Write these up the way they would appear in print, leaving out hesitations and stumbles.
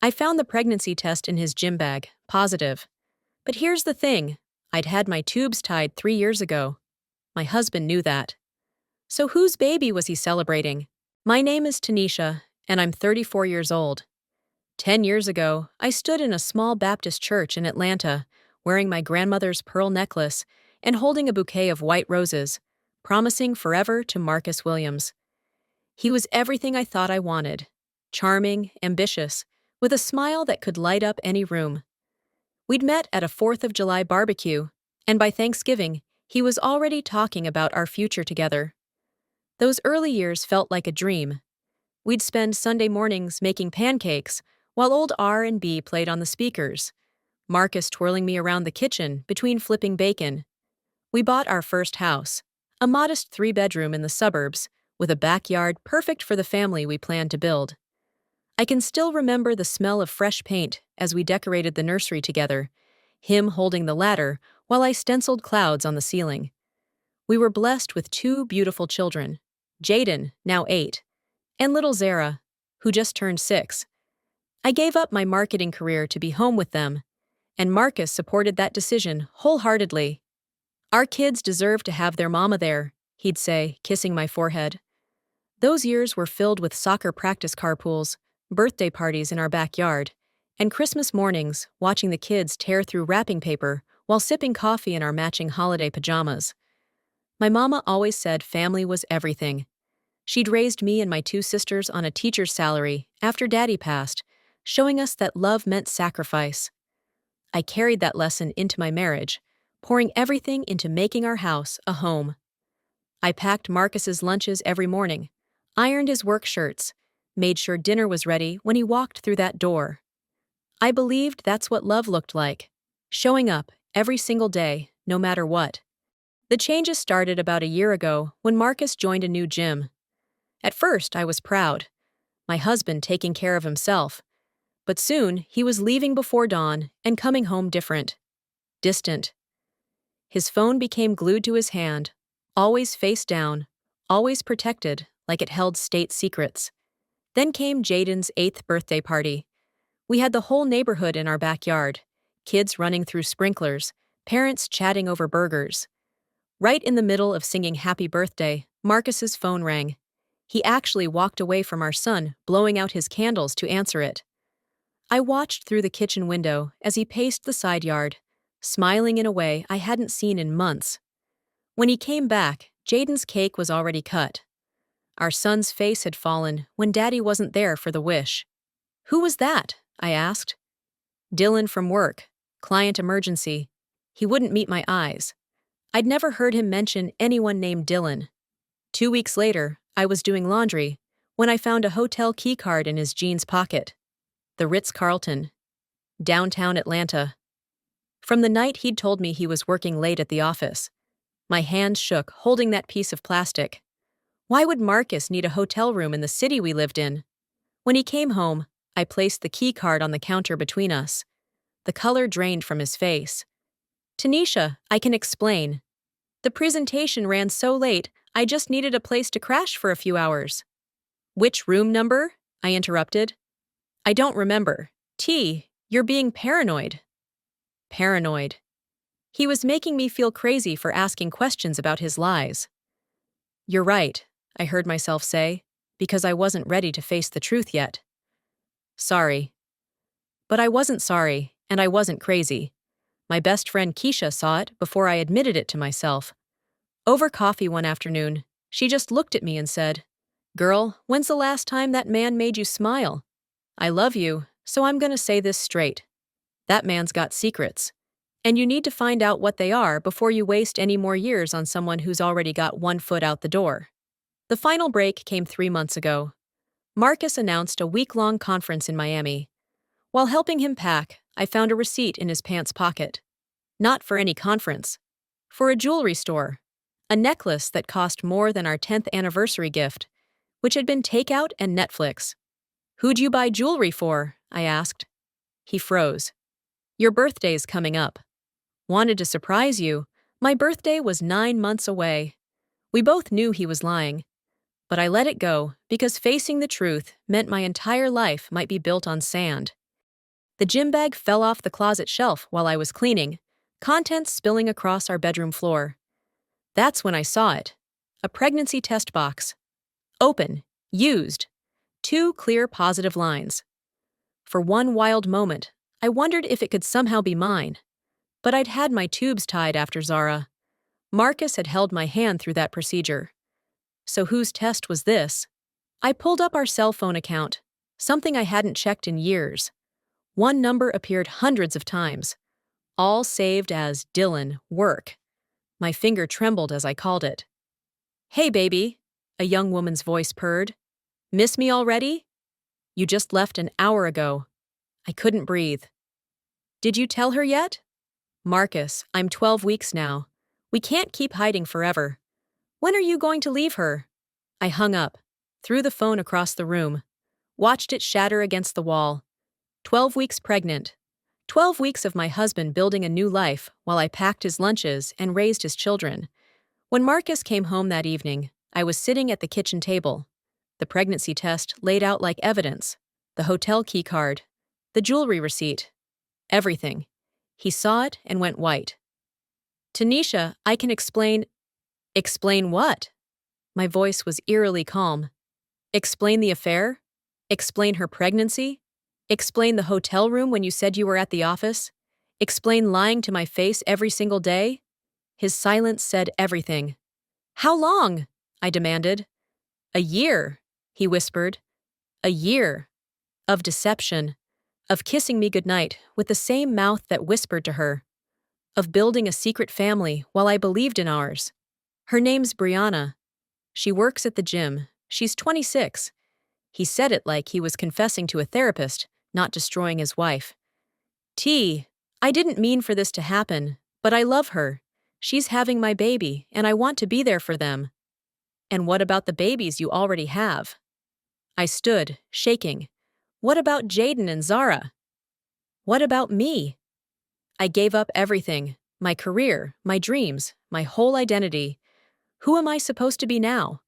I found the pregnancy test in his gym bag, positive. But here's the thing, I'd had my tubes tied 3 years ago. My husband knew that. So whose baby was he celebrating? My name is Tanisha, and I'm 34 years old. 10 years ago, I stood in a small Baptist church in Atlanta, wearing my grandmother's pearl necklace and holding a bouquet of white roses, promising forever to Marcus Williams. He was everything I thought I wanted. Charming, ambitious, with a smile that could light up any room. We'd met at a 4th of July barbecue, and by Thanksgiving, he was already talking about our future together. Those early years felt like a dream. We'd spend Sunday mornings making pancakes, while old R&B played on the speakers, Marcus twirling me around the kitchen between flipping bacon. We bought our first house, a modest 3-bedroom in the suburbs, with a backyard perfect for the family we planned to build. I can still remember the smell of fresh paint as we decorated the nursery together, him holding the ladder while I stenciled clouds on the ceiling. We were blessed with 2 beautiful children, Jaden, now 8, and little Zara, who just turned 6. I gave up my marketing career to be home with them, and Marcus supported that decision wholeheartedly. Our kids deserve to have their mama there, he'd say, kissing my forehead. Those years were filled with soccer practice carpools, birthday parties in our backyard, and Christmas mornings watching the kids tear through wrapping paper while sipping coffee in our matching holiday pajamas. My mama always said family was everything. She'd raised me and my 2 sisters on a teacher's salary after Daddy passed, showing us that love meant sacrifice. I carried that lesson into my marriage, pouring everything into making our house a home. I packed Marcus's lunches every morning, ironed his work shirts, made sure dinner was ready when he walked through that door. I believed that's what love looked like, showing up every single day, no matter what. The changes started about a year ago when Marcus joined a new gym. At first, I was proud, my husband taking care of himself. But soon, he was leaving before dawn and coming home different. Distant. His phone became glued to his hand, always face down, always protected, like it held state secrets. Then came Jaden's 8th birthday party. We had the whole neighborhood in our backyard, kids running through sprinklers, parents chatting over burgers. Right in the middle of singing Happy Birthday, Marcus's phone rang. He actually walked away from our son, blowing out his candles to answer it. I watched through the kitchen window as he paced the side yard, smiling in a way I hadn't seen in months. When he came back, Jaden's cake was already cut. Our son's face had fallen when Daddy wasn't there for the wish. "Who was that?" I asked. "Dylan from work. Client emergency." He wouldn't meet my eyes. I'd never heard him mention anyone named Dylan. 2 weeks later, I was doing laundry when I found a hotel keycard in his jeans pocket. The Ritz-Carlton, downtown Atlanta. From the night he'd told me he was working late at the office, my hands shook holding that piece of plastic. Why would Marcus need a hotel room in the city we lived in? When he came home, I placed the key card on the counter between us. The color drained from his face. "Tanisha, I can explain. The presentation ran so late, I just needed a place to crash for a few hours." "Which room number?" I interrupted. "I don't remember. You're being paranoid." Paranoid. He was making me feel crazy for asking questions about his lies. "You're right," I heard myself say, because I wasn't ready to face the truth yet. "Sorry." But I wasn't sorry, and I wasn't crazy. My best friend Keisha saw it before I admitted it to myself. Over coffee one afternoon, she just looked at me and said, "Girl, when's the last time that man made you smile? I love you, so I'm gonna say this straight. That man's got secrets. And you need to find out what they are before you waste any more years on someone who's already got one foot out the door." The final break came 3 months ago. Marcus announced a week-long conference in Miami. While helping him pack, I found a receipt in his pants pocket. Not for any conference. For a jewelry store. A necklace that cost more than our 10th anniversary gift, which had been takeout and Netflix. "Who'd you buy jewelry for?" I asked. He froze. "Your birthday's coming up." "Wanted to surprise you. My birthday was 9 months away." We both knew he was lying. But I let it go because facing the truth meant my entire life might be built on sand. The gym bag fell off the closet shelf while I was cleaning, contents spilling across our bedroom floor. That's when I saw it. A pregnancy test box. Open. Used. 2 clear positive lines. For one wild moment, I wondered if it could somehow be mine. But I'd had my tubes tied after Zara. Marcus had held my hand through that procedure. So whose test was this? I pulled up our cell phone account, something I hadn't checked in years. One number appeared hundreds of times, all saved as Dylan, work. My finger trembled as I called it. "Hey, baby," a young woman's voice purred. "Miss me already? You just left an hour ago." I couldn't breathe. "Did you tell her yet?" "Marcus, I'm 12 weeks now. We can't keep hiding forever. When are you going to leave her?" I hung up, threw the phone across the room, watched it shatter against the wall. 12 weeks pregnant. 12 weeks of my husband building a new life while I packed his lunches and raised his children. When Marcus came home that evening, I was sitting at the kitchen table. The pregnancy test laid out like evidence. The hotel key card. The jewelry receipt. Everything. He saw it and went white. "Tanisha, I can explain." "Explain what?" My voice was eerily calm. "Explain the affair? Explain her pregnancy? Explain the hotel room when you said you were at the office? Explain lying to my face every single day?" His silence said everything. "How long?" I demanded. "A year," he whispered. "A year. Of deception. Of kissing me goodnight with the same mouth that whispered to her. Of building a secret family while I believed in ours. Her name's Brianna. She works at the gym. She's 26. He said it like he was confessing to a therapist, not destroying his wife. I didn't mean for this to happen, but I love her. She's having my baby, and I want to be there for them." "And what about the babies you already have?" I stood, shaking. "What about Jaden and Zara? What about me?" I gave up everything, my career, my dreams, my whole identity. Who am I supposed to be now?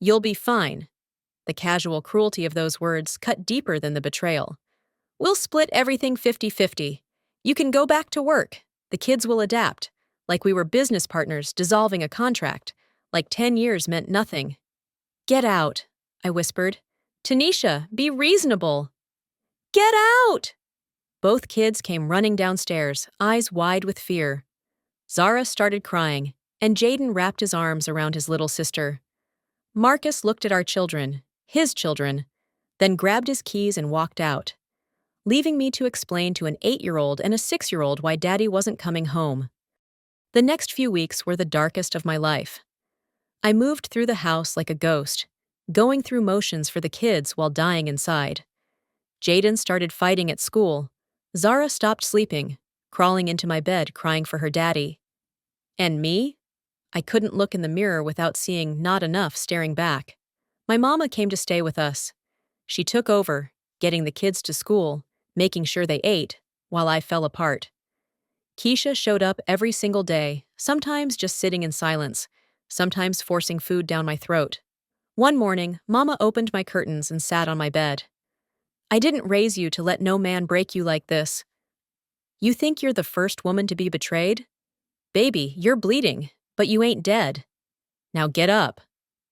"You'll be fine." The casual cruelty of those words cut deeper than the betrayal. "We'll split everything 50-50. You can go back to work. The kids will adapt. Like we were business partners dissolving a contract. Like 10 years meant nothing." "Get out," I whispered. "Tanisha, be reasonable." "Get out!" Both kids came running downstairs, eyes wide with fear. Zara started crying, and Jaden wrapped his arms around his little sister. Marcus looked at our children, his children, then grabbed his keys and walked out, leaving me to explain to an 8-year-old and a 6-year-old why Daddy wasn't coming home. The next few weeks were the darkest of my life. I moved through the house like a ghost, going through motions for the kids while dying inside. Jaden started fighting at school. Zara stopped sleeping, crawling into my bed crying for her daddy. And me? I couldn't look in the mirror without seeing not enough staring back. My mama came to stay with us. She took over, getting the kids to school, making sure they ate, while I fell apart. Keisha showed up every single day, sometimes just sitting in silence, sometimes forcing food down my throat. One morning, Mama opened my curtains and sat on my bed. "I didn't raise you to let no man break you like this. You think you're the first woman to be betrayed? Baby, you're bleeding, but you ain't dead. Now get up."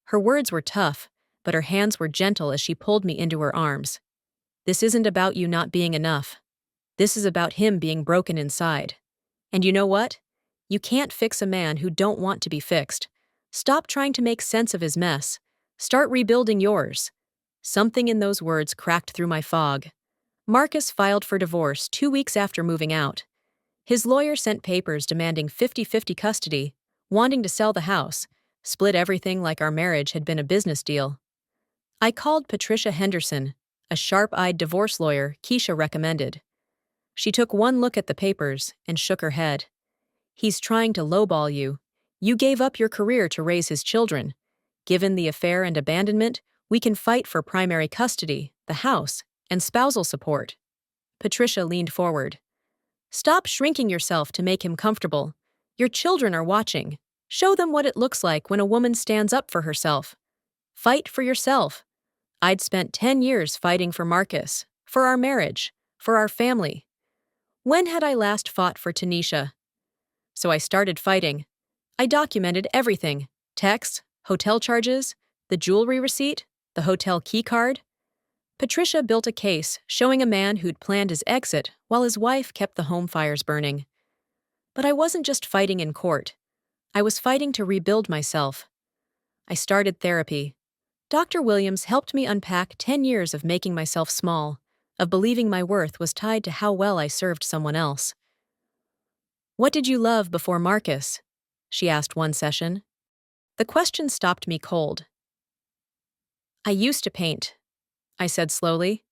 Her words were tough, but her hands were gentle as she pulled me into her arms. "This isn't about you not being enough. This is about him being broken inside. And you know what? You can't fix a man who don't want to be fixed. Stop trying to make sense of his mess. Start rebuilding yours." Something in those words cracked through my fog. Marcus filed for divorce 2 weeks after moving out. His lawyer sent papers demanding 50-50 custody, wanting to sell the house, split everything like our marriage had been a business deal. I called Patricia Henderson, a sharp-eyed divorce lawyer Keisha recommended. She took one look at the papers and shook her head. "He's trying to lowball you. You gave up your career to raise his children. Given the affair and abandonment, we can fight for primary custody, the house, and spousal support." Patricia leaned forward. "Stop shrinking yourself to make him comfortable. Your children are watching. Show them what it looks like when a woman stands up for herself. Fight for yourself." I'd spent 10 years fighting for Marcus, for our marriage, For our family. When had I last fought for Tanisha? So I started fighting. I documented everything: texts, hotel charges, the jewelry receipt, the hotel keycard. Patricia built a case showing a man who'd planned his exit while his wife kept the home fires burning. But I wasn't just fighting in court. I was fighting to rebuild myself. I started therapy. Dr. Williams helped me unpack 10 years of making myself small, of believing my worth was tied to how well I served someone else. "What did you love before Marcus?" she asked one session. The question stopped me cold. "I used to paint," I said slowly.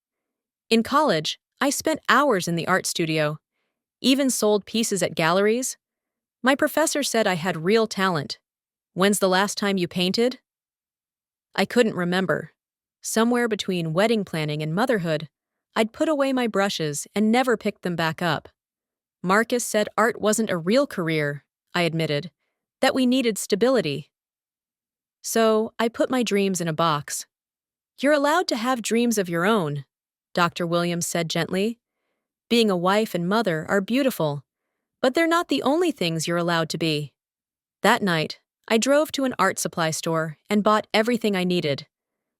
"In college, I spent hours in the art studio, even sold pieces at galleries. My professor said I had real talent. When's the last time you painted?" I couldn't remember. Somewhere between wedding planning and motherhood, I'd put away my brushes and never picked them back up. Marcus said art wasn't a real career, I admitted, that we needed stability. So I put my dreams in a box. "You're allowed to have dreams of your own," Dr. Williams said gently. "Being a wife and mother are beautiful, but they're not the only things you're allowed to be." That night, I drove to an art supply store and bought everything I needed.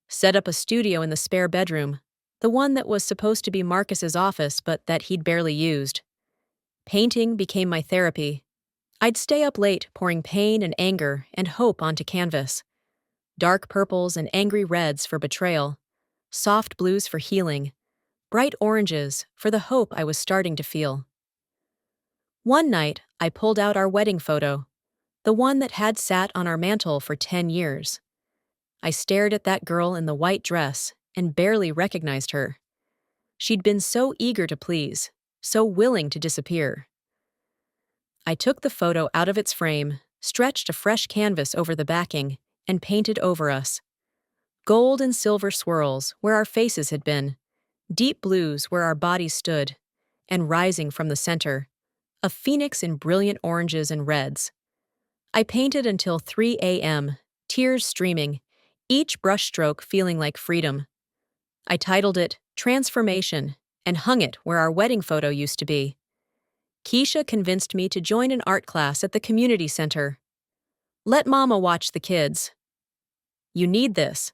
Set up a studio in the spare bedroom, the one that was supposed to be Marcus's office but that he'd barely used. Painting became my therapy. I'd stay up late pouring pain and anger and hope onto canvas. Dark purples and angry reds for betrayal, soft blues for healing, bright oranges for the hope I was starting to feel. One night, I pulled out our wedding photo, the one that had sat on our mantel for 10 years. I stared at that girl in the white dress and barely recognized her. She'd been so eager to please, so willing to disappear. I took the photo out of its frame, stretched a fresh canvas over the backing, and painted over us. Gold and silver swirls where our faces had been, deep blues where our bodies stood, and rising from the center, a phoenix in brilliant oranges and reds. I painted until 3 a.m., tears streaming, each brushstroke feeling like freedom. I titled it Transformation and hung it where our wedding photo used to be. Keisha convinced me to join an art class at the community center. "Let Mama watch the kids." "You need this."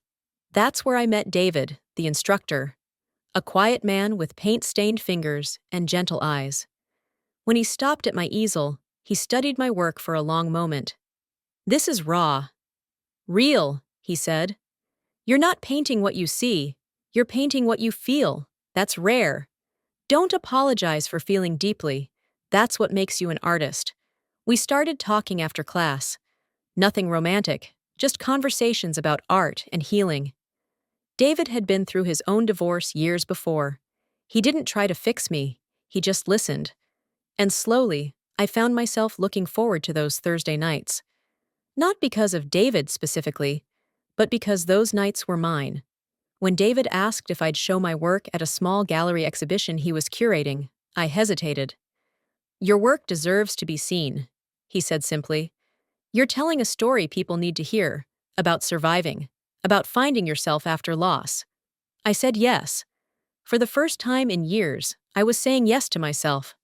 That's where I met David, the instructor, a quiet man with paint-stained fingers and gentle eyes. When he stopped at my easel, he studied my work for a long moment. "This is raw." "Real," he said. "You're not painting what you see, you're painting what you feel. That's rare. Don't apologize for feeling deeply. That's what makes you an artist." We started talking after class. Nothing romantic, just conversations about art and healing. David had been through his own divorce years before. He didn't try to fix me, he just listened. And slowly, I found myself looking forward to those Thursday nights. Not because of David specifically, but because those nights were mine. When David asked if I'd show my work at a small gallery exhibition he was curating, I hesitated. "Your work deserves to be seen," he said simply. "You're telling a story people need to hear, about surviving, about finding yourself after loss." I said yes. For the first time in years, I was saying yes to myself.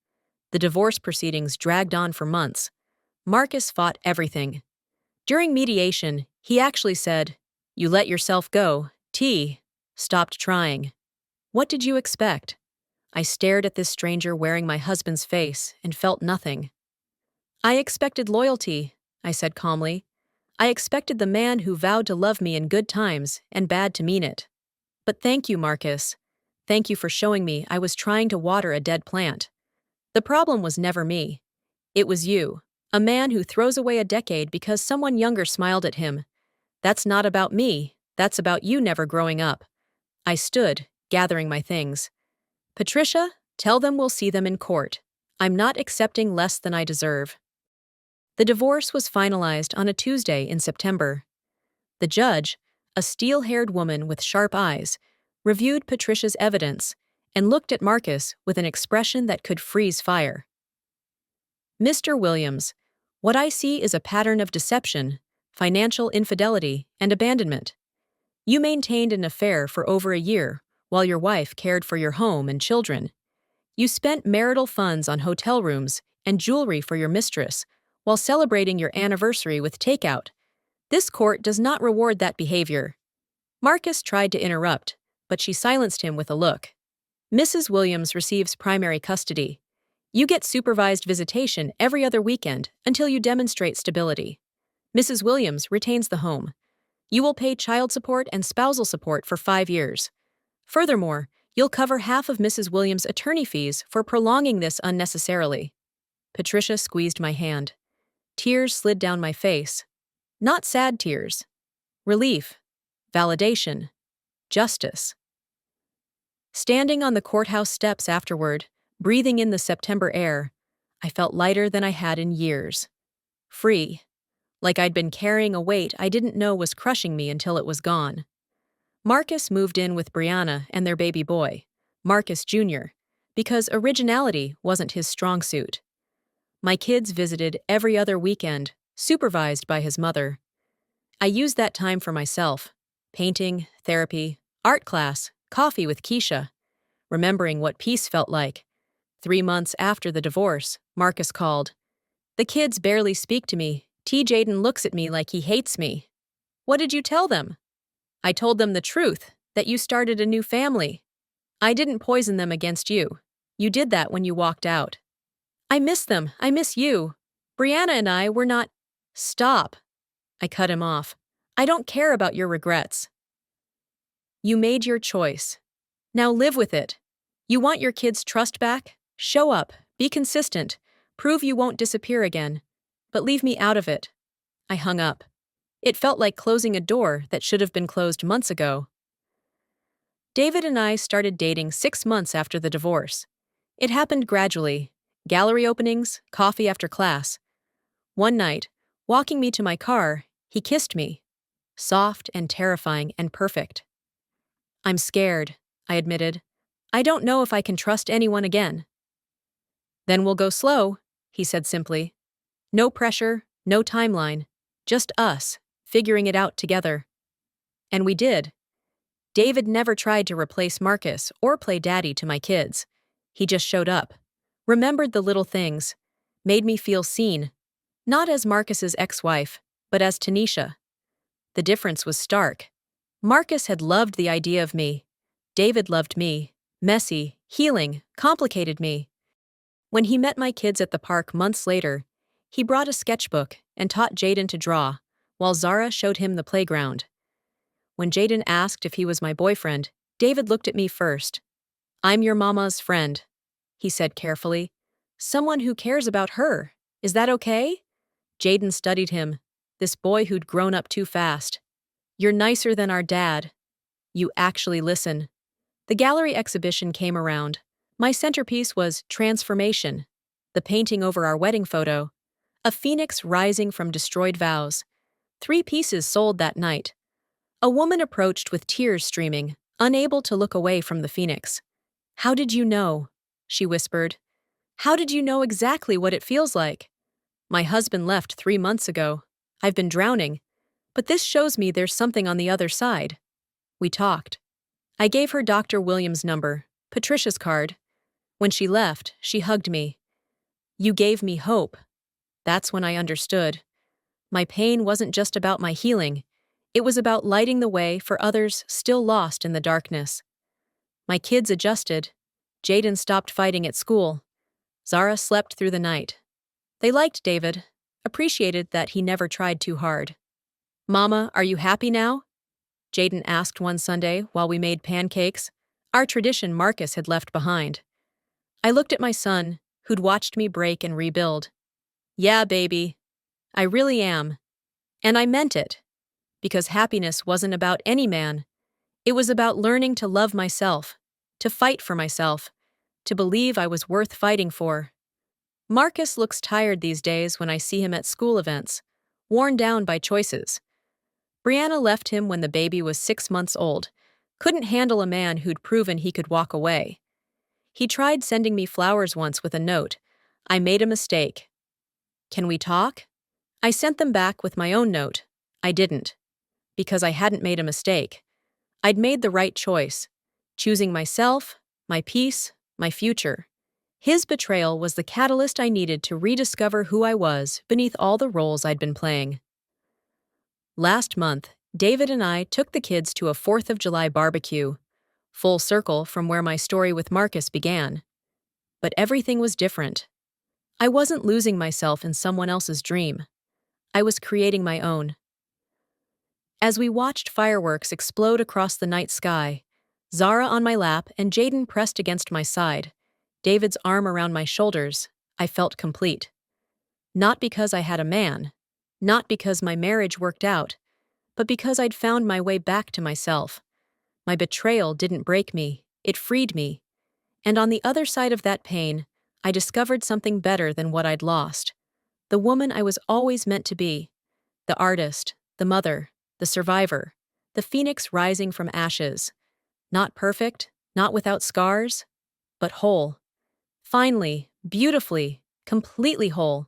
The divorce proceedings dragged on for months. Marcus fought everything. During mediation, he actually said, "You let yourself go, stopped trying." What did you expect? I stared at this stranger wearing my husband's face and felt nothing. "I expected loyalty," I said calmly. "I expected the man who vowed to love me in good times and bad to mean it. But thank you, Marcus. Thank you for showing me I was trying to water a dead plant. The problem was never me. It was you, a man who throws away a decade because someone younger smiled at him. That's not about me, that's about you never growing up." I stood, gathering my things. "Patricia, tell them we'll see them in court. I'm not accepting less than I deserve." The divorce was finalized on a Tuesday in September. The judge, a steel-haired woman with sharp eyes, reviewed Patricia's evidence and looked at Marcus with an expression that could freeze fire. "Mr. Williams, what I see is a pattern of deception, financial infidelity, and abandonment. You maintained an affair for over a year while your wife cared for your home and children. You spent marital funds on hotel rooms and jewelry for your mistress while celebrating your anniversary with takeout. This court does not reward that behavior. Marcus tried to interrupt, but she silenced him with a look. Mrs. Williams receives primary custody. You get supervised visitation every other weekend until you demonstrate stability. Mrs. Williams retains the home. You will pay child support and spousal support for 5 years. Furthermore, you'll cover half of Mrs. Williams' attorney fees for prolonging this unnecessarily. Patricia squeezed my hand. Tears slid down my face. Not sad tears. Relief. Validation. Justice. Standing on the courthouse steps afterward, breathing in the September air, I felt lighter than I had in years. Free. Like I'd been carrying a weight I didn't know was crushing me until it was gone. Marcus moved in with Brianna and their baby boy, Marcus Jr., because originality wasn't his strong suit. My kids visited every other weekend, supervised by his mother. I used that time for myself: painting, therapy, art class, coffee with Keisha, remembering what peace felt like. 3 months after the divorce, Marcus called. The kids barely speak to me. Jaden looks at me like he hates me. What did you tell them? I told them the truth, that you started a new family. I didn't poison them against you. You did that when you walked out. I miss them. I miss you. Brianna and I were not. Stop. I cut him off. I don't care about your regrets. You made your choice. Now live with it. You want your kids' trust back? Show up, be consistent, prove you won't disappear again. But leave me out of it. I hung up. It felt like closing a door that should have been closed months ago. David and I started dating 6 months after the divorce. It happened gradually. Gallery openings, coffee after class. One night, walking me to my car, he kissed me. Soft and terrifying and perfect. I'm scared, I admitted. I don't know if I can trust anyone again. Then we'll go slow, he said simply. No pressure, no timeline. Just us, figuring it out together. And we did. David never tried to replace Marcus or play daddy to my kids. He just showed up. Remembered the little things. Made me feel seen. Not as Marcus's ex-wife, but as Tanisha. The difference was stark. Marcus had loved the idea of me. David loved me. Messy, healing, complicated me. When he met my kids at the park months later, he brought a sketchbook and taught Jaden to draw, while Zara showed him the playground. When Jaden asked if he was my boyfriend, David looked at me first. I'm your mama's friend, he said carefully. Someone who cares about her. Is that okay? Jaden studied him, this boy who'd grown up too fast. You're nicer than our dad. You actually listen. The gallery exhibition came around. My centerpiece was Transformation, the painting over our wedding photo, a phoenix rising from destroyed vows. 3 pieces sold that night. A woman approached with tears streaming, unable to look away from the phoenix. How did you know? She whispered. How did you know exactly what it feels like? My husband left 3 months ago. I've been drowning. But this shows me there's something on the other side. We talked. I gave her Dr. Williams' number, Patricia's card. When she left, she hugged me. You gave me hope. That's when I understood. My pain wasn't just about my healing. It was about lighting the way for others still lost in the darkness. My kids adjusted. Jaden stopped fighting at school. Zara slept through the night. They liked David, appreciated that he never tried too hard. Mama, are you happy now? Jaden asked one Sunday while we made pancakes, our tradition Marcus had left behind. I looked at my son, who'd watched me break and rebuild. Yeah, baby. I really am. And I meant it. Because happiness wasn't about any man. It was about learning to love myself, to fight for myself, to believe I was worth fighting for. Marcus looks tired these days when I see him at school events, worn down by choices. Brianna left him when the baby was 6 months old, couldn't handle a man who'd proven he could walk away. He tried sending me flowers once with a note. I made a mistake. Can we talk? I sent them back with my own note. I didn't. Because I hadn't made a mistake. I'd made the right choice, choosing myself, my peace, my future. His betrayal was the catalyst I needed to rediscover who I was beneath all the roles I'd been playing. Last month, David and I took the kids to a 4th of July barbecue, full circle from where my story with Marcus began. But everything was different. I wasn't losing myself in someone else's dream. I was creating my own. As we watched fireworks explode across the night sky, Zara on my lap and Jaden pressed against my side, David's arm around my shoulders, I felt complete. Not because I had a man, not because my marriage worked out, but because I'd found my way back to myself. My betrayal didn't break me, it freed me. And on the other side of that pain, I discovered something better than what I'd lost. The woman I was always meant to be. The artist, the mother, the survivor, the phoenix rising from ashes. Not perfect, not without scars, but whole. Finally, beautifully, completely whole.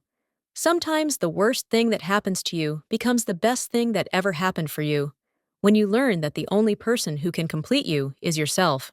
Sometimes the worst thing that happens to you becomes the best thing that ever happened for you, when you learn that the only person who can complete you is yourself.